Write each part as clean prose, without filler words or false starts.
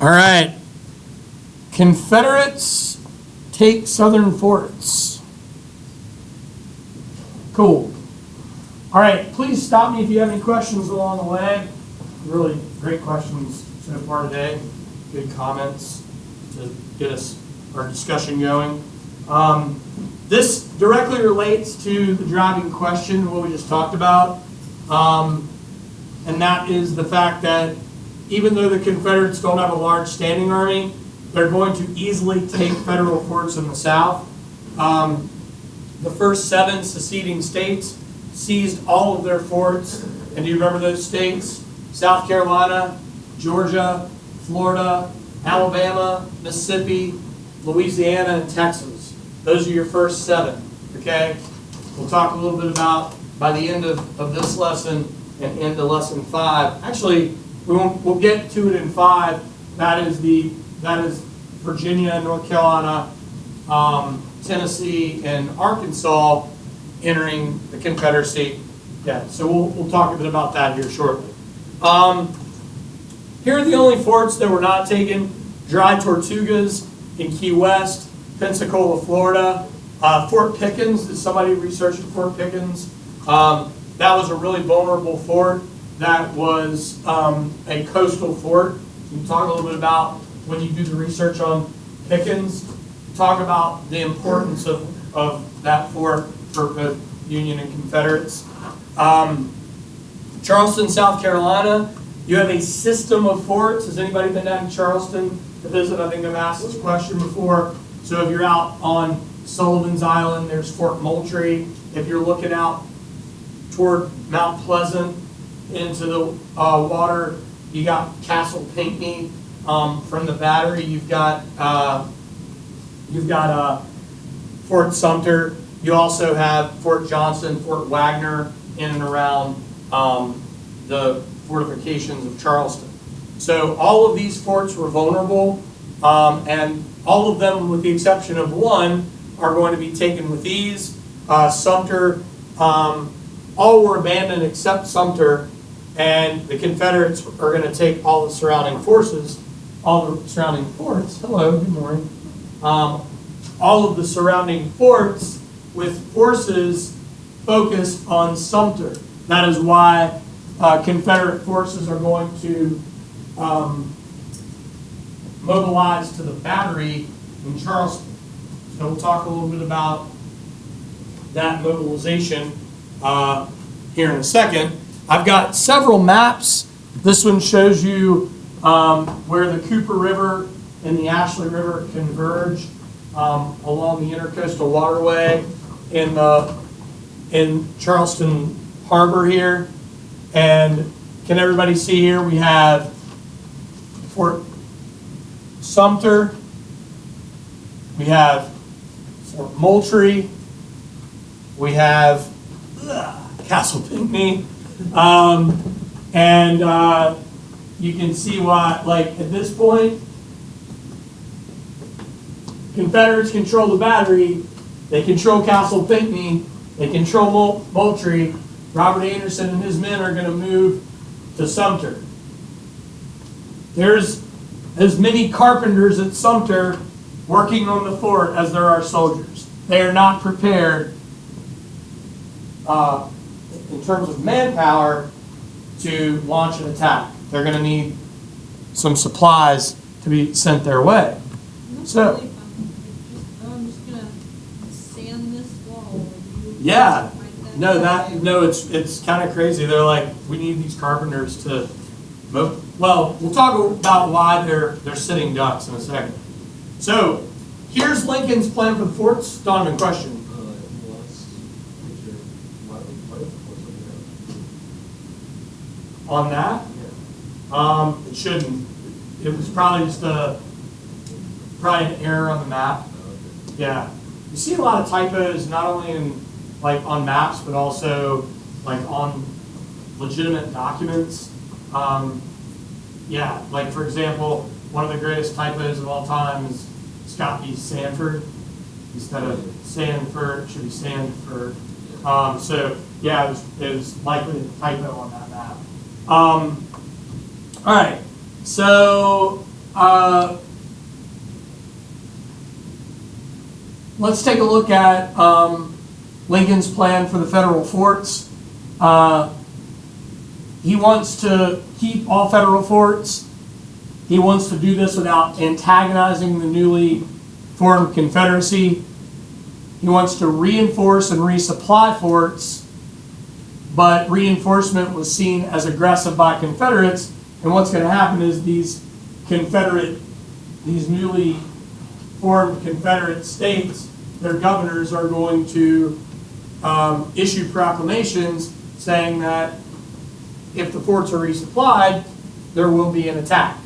All right. Confederates take southern forts. Cool. All right, please stop me if you have any questions along the way. Really great questions so far today. Good comments to get us our discussion going. This directly relates to the driving question, what we just talked about. And that is the fact that even though the Confederates don't have a large standing army, they're going to easily take federal forts in the South. The first 7 seceding states seized all of their forts. And do you remember those states? South Carolina, Georgia, Florida, Alabama, Mississippi, Louisiana, and Texas. Those are your first 7, okay? We'll talk a little bit about, by the end of this lesson and into lesson 5. Actually, we'll get to it in 5. That is Virginia, North Carolina, Tennessee, and Arkansas entering the Confederacy. Yeah, so we'll talk a bit about that here shortly. Here are the only forts that were not taken. Dry Tortugas in Key West, Pensacola, Florida. Fort Pickens, did somebody research Fort Pickens? That was a really vulnerable fort. That was a coastal fort. You can talk a little bit about, when you do the research on Pickens, talk about the importance of that fort for both Union and Confederates. Charleston, South Carolina, you have a system of forts. Has anybody been down to Charleston to visit? I think I've asked this question before. So if you're out on Sullivan's Island, there's Fort Moultrie. If you're looking out toward Mount Pleasant into the water, you got Castle Pinckney. From the battery, you've got Fort Sumter. You also have Fort Johnson, Fort Wagner, in and around the fortifications of Charleston. So all of these forts were vulnerable, and all of them, with the exception of one, are going to be taken with ease. Sumter, all were abandoned except Sumter, and the Confederates are going to take all the surrounding forces, all the surrounding forts. Hello, good morning. All of the surrounding forts with forces focused on Sumter. That is why Confederate forces are going to mobilize to the battery in Charleston. So we'll talk a little bit about that mobilization here in a second. I've got several maps. This one shows you where the Cooper River and the Ashley River converge along the Intercoastal Waterway in Charleston Harbor here. And can everybody see here? We have Fort Sumter, we have Fort Moultrie, we have Castle Pinckney, and you can see why, like at this point, Confederates control the battery, they control Castle Pinckney, they control Moultrie. Robert Anderson and his men are going to move to Sumter. There's as many carpenters at Sumter working on the fort as there are soldiers. They are not prepared in terms of manpower to launch an attack. They're going to need some supplies to be sent their way. So, I'm just going to sand this wall. yeah. No, it's kind of crazy. They're like, we need these carpenters to move. Well, we'll talk about why they're sitting ducks in a second. So, here's Lincoln's plan for the forts. Donovan, question. On that? It shouldn't. It was probably just probably an error on the map. Yeah. You see a lot of typos, not only on maps, but also like on legitimate documents. Yeah, like for example, one of the greatest typos of all time is Scott B. Sanford. Instead of Sanford, it should be Sanford. So yeah, it was likely a typo on that map. All right, so Let's take a look at Lincoln's plan for the federal forts. He wants to keep all federal forts. He wants to do this without antagonizing the newly formed Confederacy. He wants to reinforce and resupply forts, but reinforcement was seen as aggressive by Confederates. And what's going to happen is these newly formed Confederate states, their governors are going to issue proclamations saying that if the forts are resupplied, there will be an attack.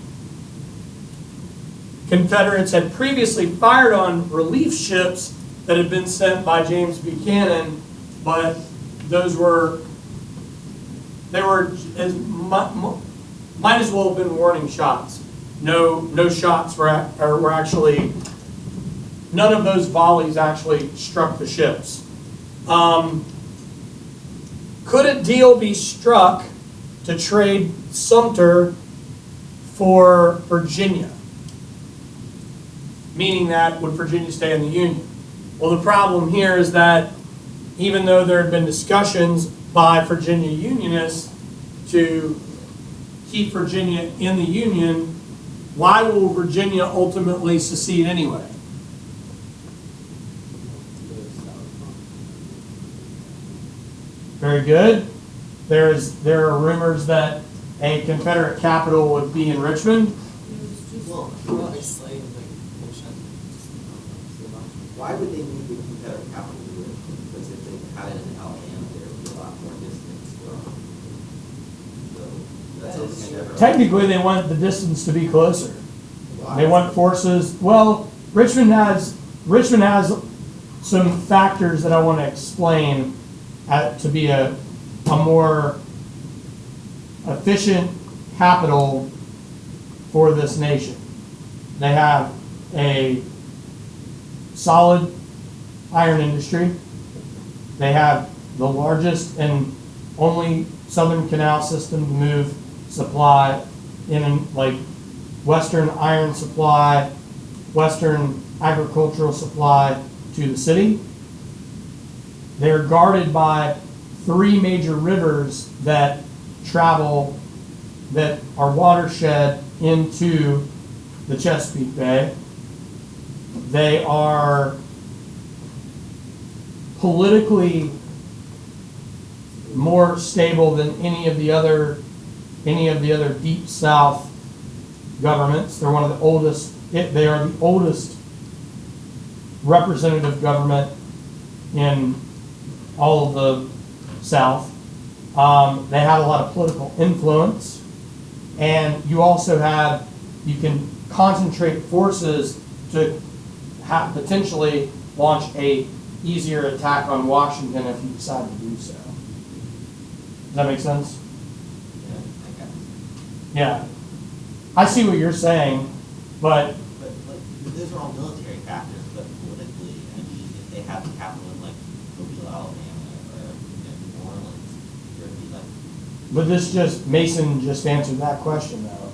Confederates had previously fired on relief ships that had been sent by James Buchanan, but those might as well have been warning shots. No shots were actually, none of those volleys actually struck the ships. Could a deal be struck to trade Sumter for Virginia? Meaning that, would Virginia stay in the Union? Well, the problem here is that even though there had been discussions by Virginia Unionists to keep Virginia in the Union, why will Virginia ultimately secede anyway? Very good. There are rumors that a Confederate capital would be in Richmond. Why would they need the Confederate capital to do it? Because if they had it in Alabama, there would be a lot more distance from. So Technically, they want the distance to be closer. They want forces. Well, Richmond has some factors that I want to explain to be a more efficient capital for this nation. They have a solid iron industry. They have the largest and only Southern Canal system to move supply in, like Western iron supply, Western agricultural supply to the city. They're guarded by 3 major rivers that travel, that are watershed into the Chesapeake Bay. They are politically more stable than any of the other Deep South governments. They're one of the oldest. They are the oldest representative government in all of the South. They have a lot of political influence, and you can concentrate forces to potentially launch a easier attack on Washington if you decide to do so. Does that make sense? Yeah. I see what you're saying, but those are all military factors, but politically, I mean, if they have the capital in like Mobile, Alabama, or New Orleans, there would be like. But Mason just answered that question though.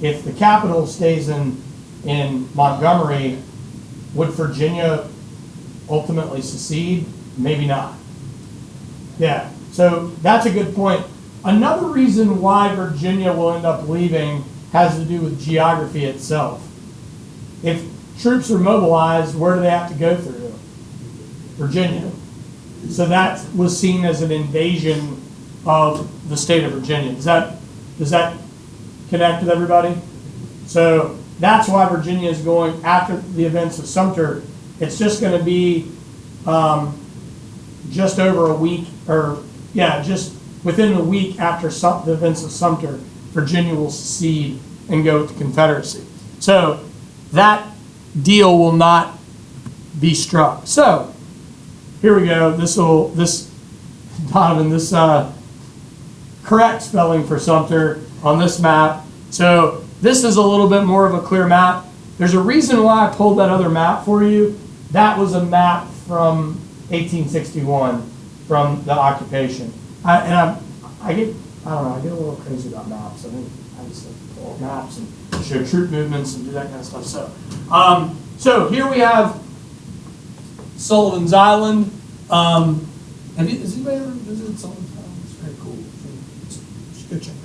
If the capital stays in Montgomery, would Virginia ultimately secede? Maybe not. Yeah, so that's a good point. Another reason why Virginia will end up leaving has to do with geography itself. If troops are mobilized, where do they have to go through? Virginia. So that was seen as an invasion of the state of Virginia. Does that connect with everybody? So that's why Virginia is going after the events of Sumter. It's just going to be just over a week, just within the week after the events of Sumter, Virginia will secede and go with the Confederacy. So that deal will not be struck. So here we go. This correct spelling for Sumter on this map. So this is a little bit more of a clear map. There's a reason why I pulled that other map for you. That was a map from 1861 from the occupation. I I don't know, I get a little crazy about maps. I just like to pull up maps and show troop movements and do that kind of stuff. So here we have Sullivan's Island. Has anybody ever visited Sullivan's Island? It's very cool. Just go check it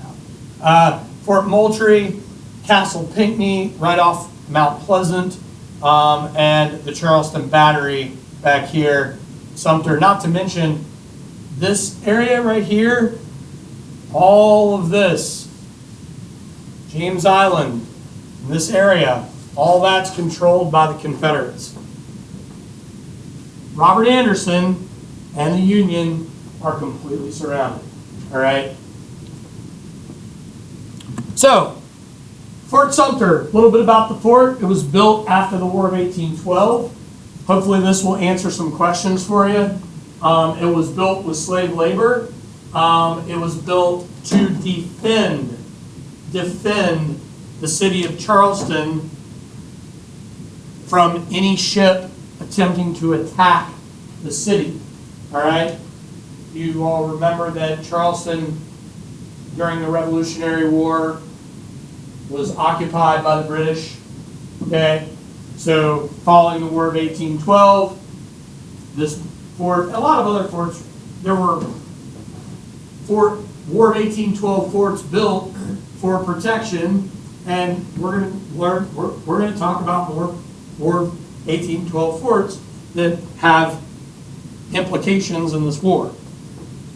out. Fort Moultrie, Castle Pinckney, right off Mount Pleasant, and the Charleston Battery back here, Sumter. Not to mention this area right here, all of this, James Island, this area, all that's controlled by the Confederates. Robert Anderson and the Union are completely surrounded. All right. So, Fort Sumter, a little bit about the fort. It was built after the War of 1812. Hopefully this will answer some questions for you. It was built with slave labor. It was built to defend the city of Charleston from any ship attempting to attack the city. All right? You all remember that Charleston, during the Revolutionary War, was occupied by the British. Okay? So, following the War of 1812, this fort, a lot of other forts, there were War of 1812 forts built for protection, and we're going to talk about more War of 1812 forts that have implications in this war.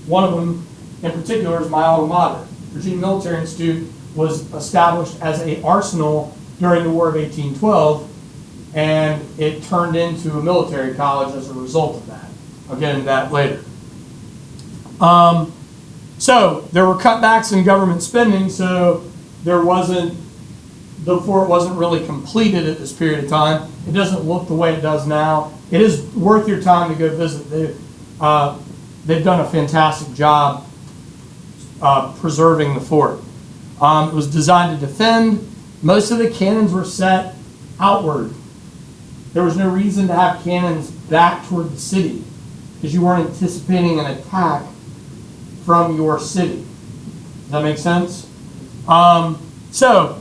One of them, in particular, is my alma mater. Virginia Military Institute was established as an arsenal during the War of 1812, and it turned into a military college as a result of that. I'll get into that later. So there were cutbacks in government spending, so the fort wasn't really completed at this period of time. It doesn't look the way it does now. It is worth your time to go visit. They've done a fantastic job preserving the fort. It was designed to defend. Most of the cannons were set outward. There was no reason to have cannons back toward the city because you weren't anticipating an attack from your city. Does that make sense? So,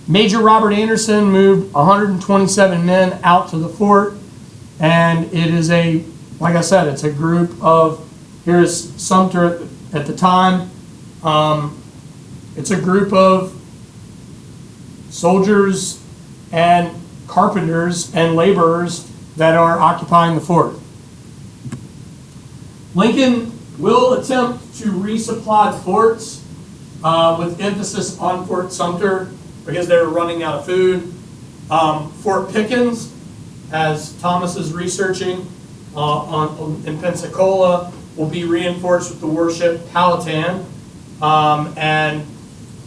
Major Robert Anderson moved 127 men out to the fort, and it is like I said, it's a group of, here's Sumter at the time. It's a group of soldiers and carpenters and laborers that are occupying the fort. Lincoln will attempt to resupply the forts with emphasis on Fort Sumter because they were running out of food. Fort Pickens, as Thomas is researching in Pensacola, will be reinforced with the warship Powhatan, and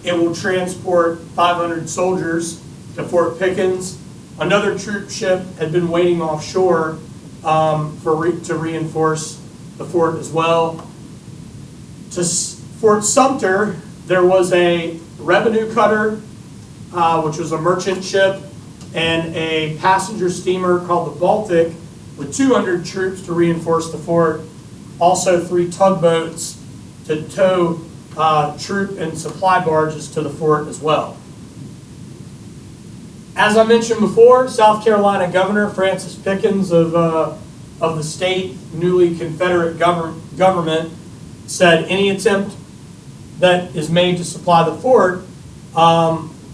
it will transport 500 soldiers to Fort Pickens. Another troop ship had been waiting offshore to reinforce the fort as well. To Fort Sumter, there was a revenue cutter, which was a merchant ship, and a passenger steamer called the Baltic with 200 troops to reinforce the fort. Also 3 tugboats to tow troop and supply barges to the fort as well. As I mentioned before, South Carolina Governor Francis Pickens of the state, newly Confederate government, said any attempt that is made to supply the fort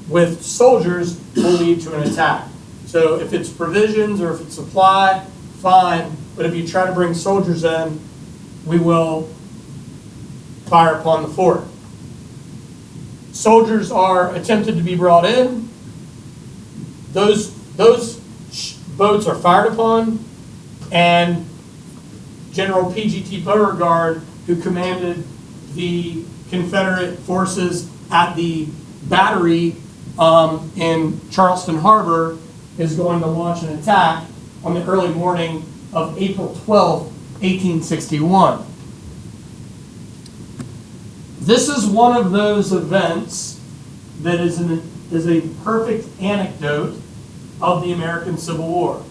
with soldiers will lead to an attack. So if it's provisions or if it's supply, fine, but if you try to bring soldiers in, we will fire upon the fort. Soldiers are attempted to be brought in. Those boats are fired upon, and General P.G.T. Beauregard, who commanded the Confederate forces at the battery in Charleston Harbor, is going to launch an attack on the early morning of April 12, 1861. This is one of those events that is a perfect anecdote of the American Civil War.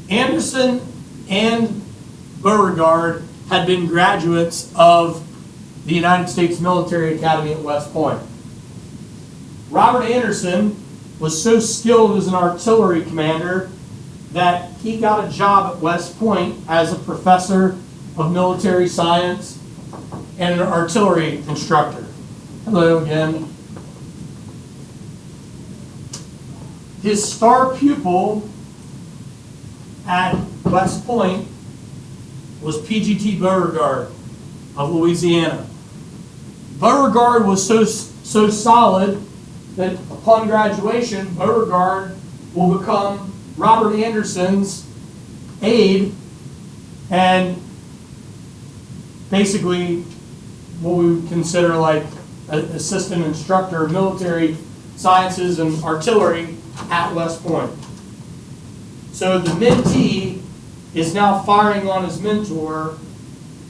Anderson and Beauregard had been graduates of the United States Military Academy at West Point. Robert Anderson was so skilled as an artillery commander that he got a job at West Point as a professor of military science and an artillery instructor. Hello again. His star pupil at West Point was PGT Beauregard of Louisiana. Beauregard was so solid that upon graduation, Beauregard will become Robert Anderson's aide and basically what we would consider like an assistant instructor of military sciences and artillery at West Point. So the mentee is now firing on his mentor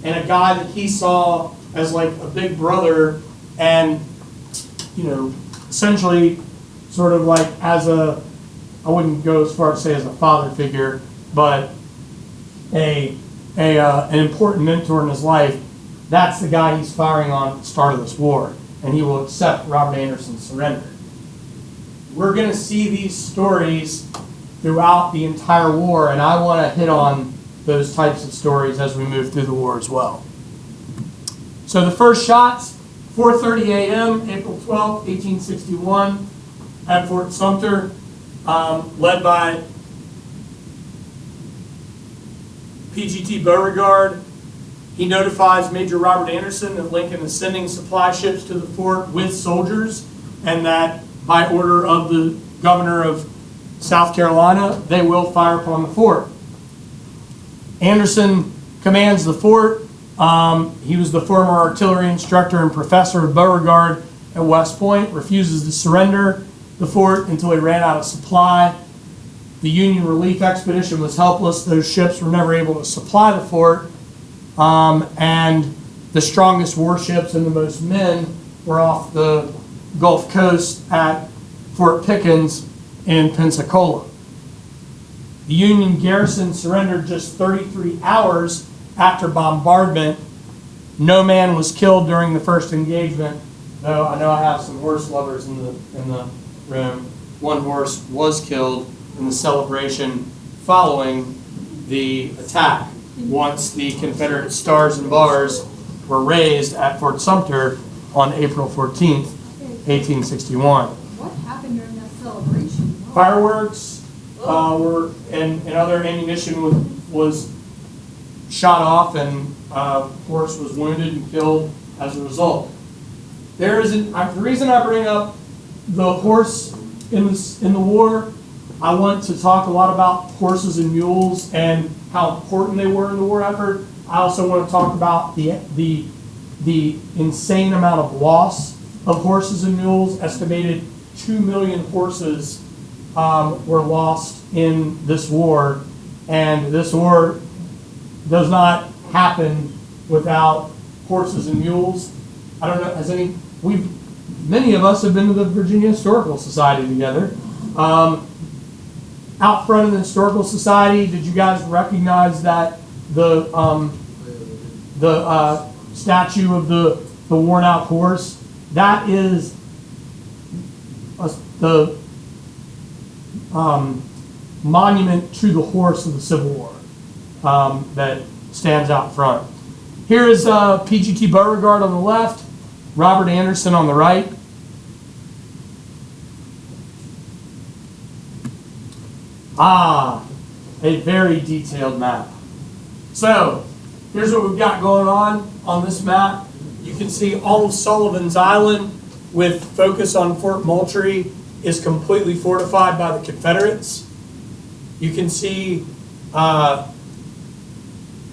and a guy that he saw as like a big brother and, you know, essentially sort of like as a, I wouldn't go as far as say as a father figure, but an important mentor in his life. That's the guy he's firing on at the start of this war, and he will accept Robert Anderson's surrender. We're going to see these stories throughout the entire war, and I want to hit on those types of stories as we move through the war as well. So the first shots, 4:30 a.m., April 12, 1861, at Fort Sumter, led by PGT Beauregard. He notifies Major Robert Anderson that Lincoln is sending supply ships to the fort with soldiers, and that by order of the governor of South Carolina, they will fire upon the fort. Anderson commands the fort. He was the former artillery instructor and professor of Beauregard at West Point, refuses to surrender the fort until he ran out of supply. The Union relief expedition was helpless. Those ships were never able to supply the fort. And the strongest warships and the most men were off the Gulf Coast at Fort Pickens in Pensacola. The Union garrison surrendered just 33 hours after bombardment. No man was killed during the first engagement, though I know I have some horse lovers in the room. One horse was killed in the celebration following the attack, once the Confederate stars and bars were raised at Fort Sumter on April 14th, 1861. What happened during that celebration? Fireworks were and other ammunition was shot off, and horse was wounded and killed as a result. The reason I bring up the horse in the war, I want to talk a lot about horses and mules and how important they were in the war effort. I also want to talk about the insane amount of loss of horses and mules. Estimated 2 million horses were lost in this war, and this war does not happen without horses and mules. I don't know, many of us have been to the Virginia Historical Society together. Out front of the Historical Society, did you guys recognize that the statue of the worn out horse? That is the monument to the horse of the Civil War that stands out front. Here is PGT Beauregard on the left, Robert Anderson on the right. A very detailed map. So, here's what we've got going on this map. You can see all of Sullivan's Island with focus on Fort Moultrie is completely fortified by the Confederates. You can see off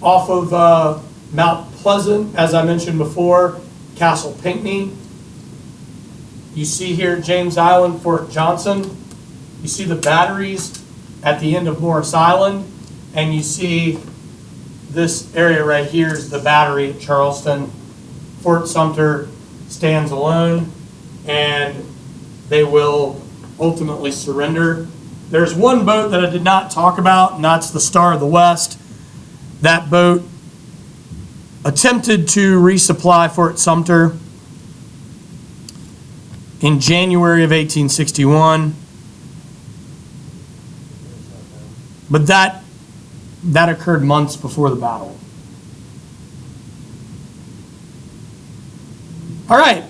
of Mount Pleasant, as I mentioned before, Castle Pinckney. You see here James Island, Fort Johnson. You see the batteries at the end of Morris Island, and you see this area right here is the battery at Charleston. Fort Sumter stands alone, and they will ultimately surrender. There's one boat that I did not talk about, and that's the Star of the West. That boat attempted to resupply Fort Sumter in January of 1861, but that occurred months before the battle. All right,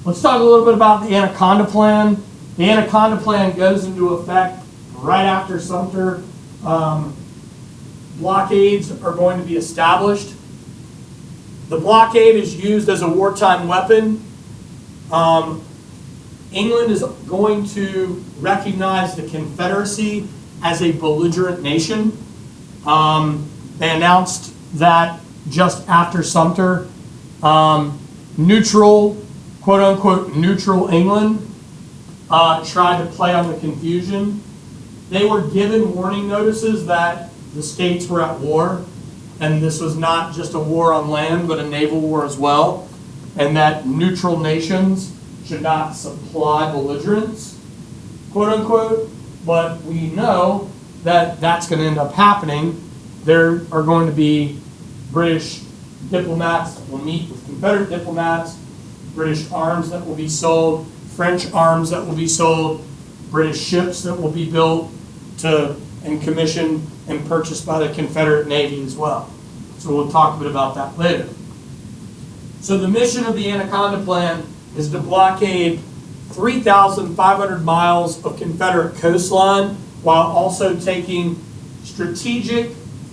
let's talk a little bit about the Anaconda Plan. The Anaconda Plan goes into effect right after Sumter. Blockades are going to be established. The blockade is used as a wartime weapon. England is going to recognize the Confederacy as a belligerent nation. They announced that just after Sumter. Neutral, quote unquote, neutral England tried to play on the confusion. They were given warning notices that the states were at war, and this was not just a war on land, but a naval war as well, and that neutral nations should not supply belligerents, quote unquote. But we know that that's going to end up happening. There are going to be British diplomats that will meet with Confederate diplomats, British arms that will be sold, French arms that will be sold, British ships that will be built and commissioned and purchased by the Confederate Navy as well. So we'll talk a bit about that later. So the mission of the Anaconda Plan is to blockade 3,500 miles of Confederate coastline while also taking strategic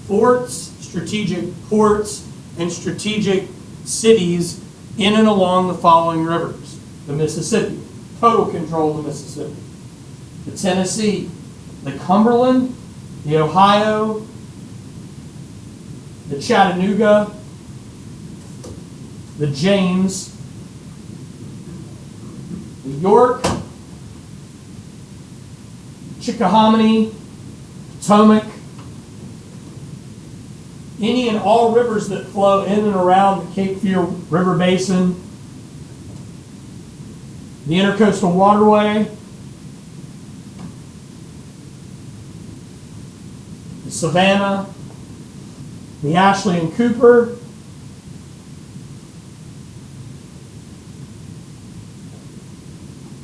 forts, strategic ports, and strategic cities in and along the following rivers. The Mississippi, total control of the Mississippi. The Tennessee, the Cumberland, the Ohio, the Chattanooga, the James, the York, Chickahominy, Potomac, any and all rivers that flow in and around the Cape Fear River Basin, the Intercoastal Waterway, the Savannah, the Ashley and Cooper,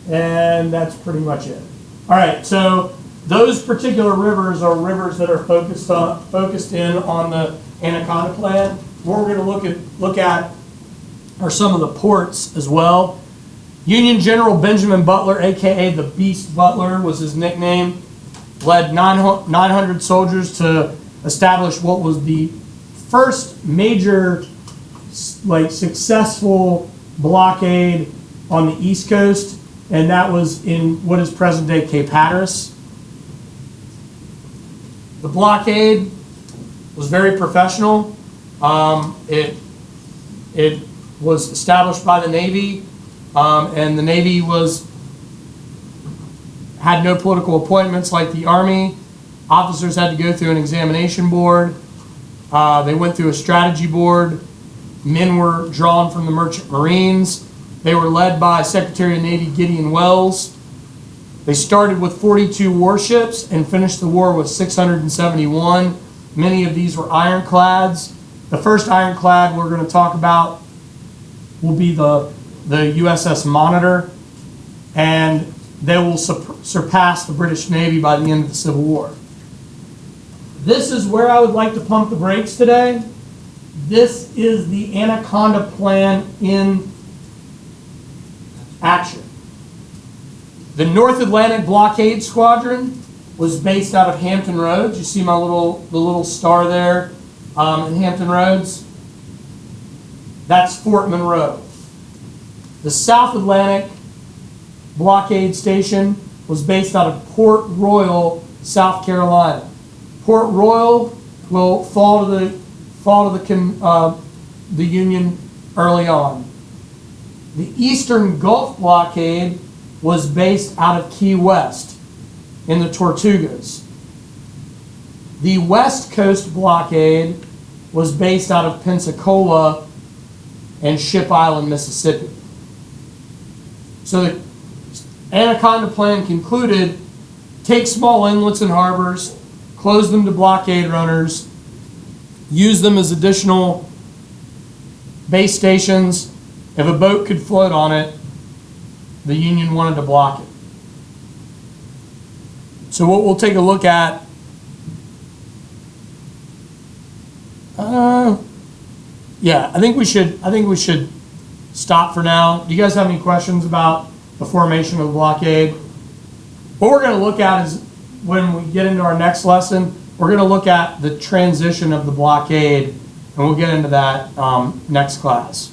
and that's pretty much it. All right, so those particular rivers are rivers that are focused in on the Anaconda Plan. What we're going to look at are some of the ports as well. Union General Benjamin Butler, aka the Beast Butler, was his nickname, led 900 soldiers to establish what was the first major, successful blockade on the East Coast, and that was in what is present-day Cape Hatteras. The blockade was very professional. It was established by the Navy, and the Navy had no political appointments like the Army. Officers had to go through an examination board. They went through a strategy board. Men were drawn from the Merchant Marines. They were led by Secretary of Navy Gideon Welles. They started with 42 warships and finished the war with 671. Many of these were ironclads. The first ironclad we're going to talk about will be the USS Monitor, and they will surpass the British Navy by the end of the Civil War. This is where I would like to pump the brakes today. This is the Anaconda Plan in action. The North Atlantic Blockade Squadron was based out of Hampton Roads. You see the little star there in Hampton Roads? That's Fort Monroe. The South Atlantic Blockade Station was based out of Port Royal, South Carolina. Port Royal will fall to the Union early on. The Eastern Gulf Blockade was based out of Key West in the Tortugas. The West Coast Blockade was based out of Pensacola and Ship Island, Mississippi. So the Anaconda Plan concluded, take small inlets and harbors, close them to blockade runners, use them as additional base stations, if a boat could float on it, the Union wanted to block it. So what we'll take a look at, yeah, I think we should stop for now. Do you guys have any questions about the formation of the blockade? What we're going to look at is, when we get into our next lesson, we're going to look at the transition of the blockade, and we'll get into that next class.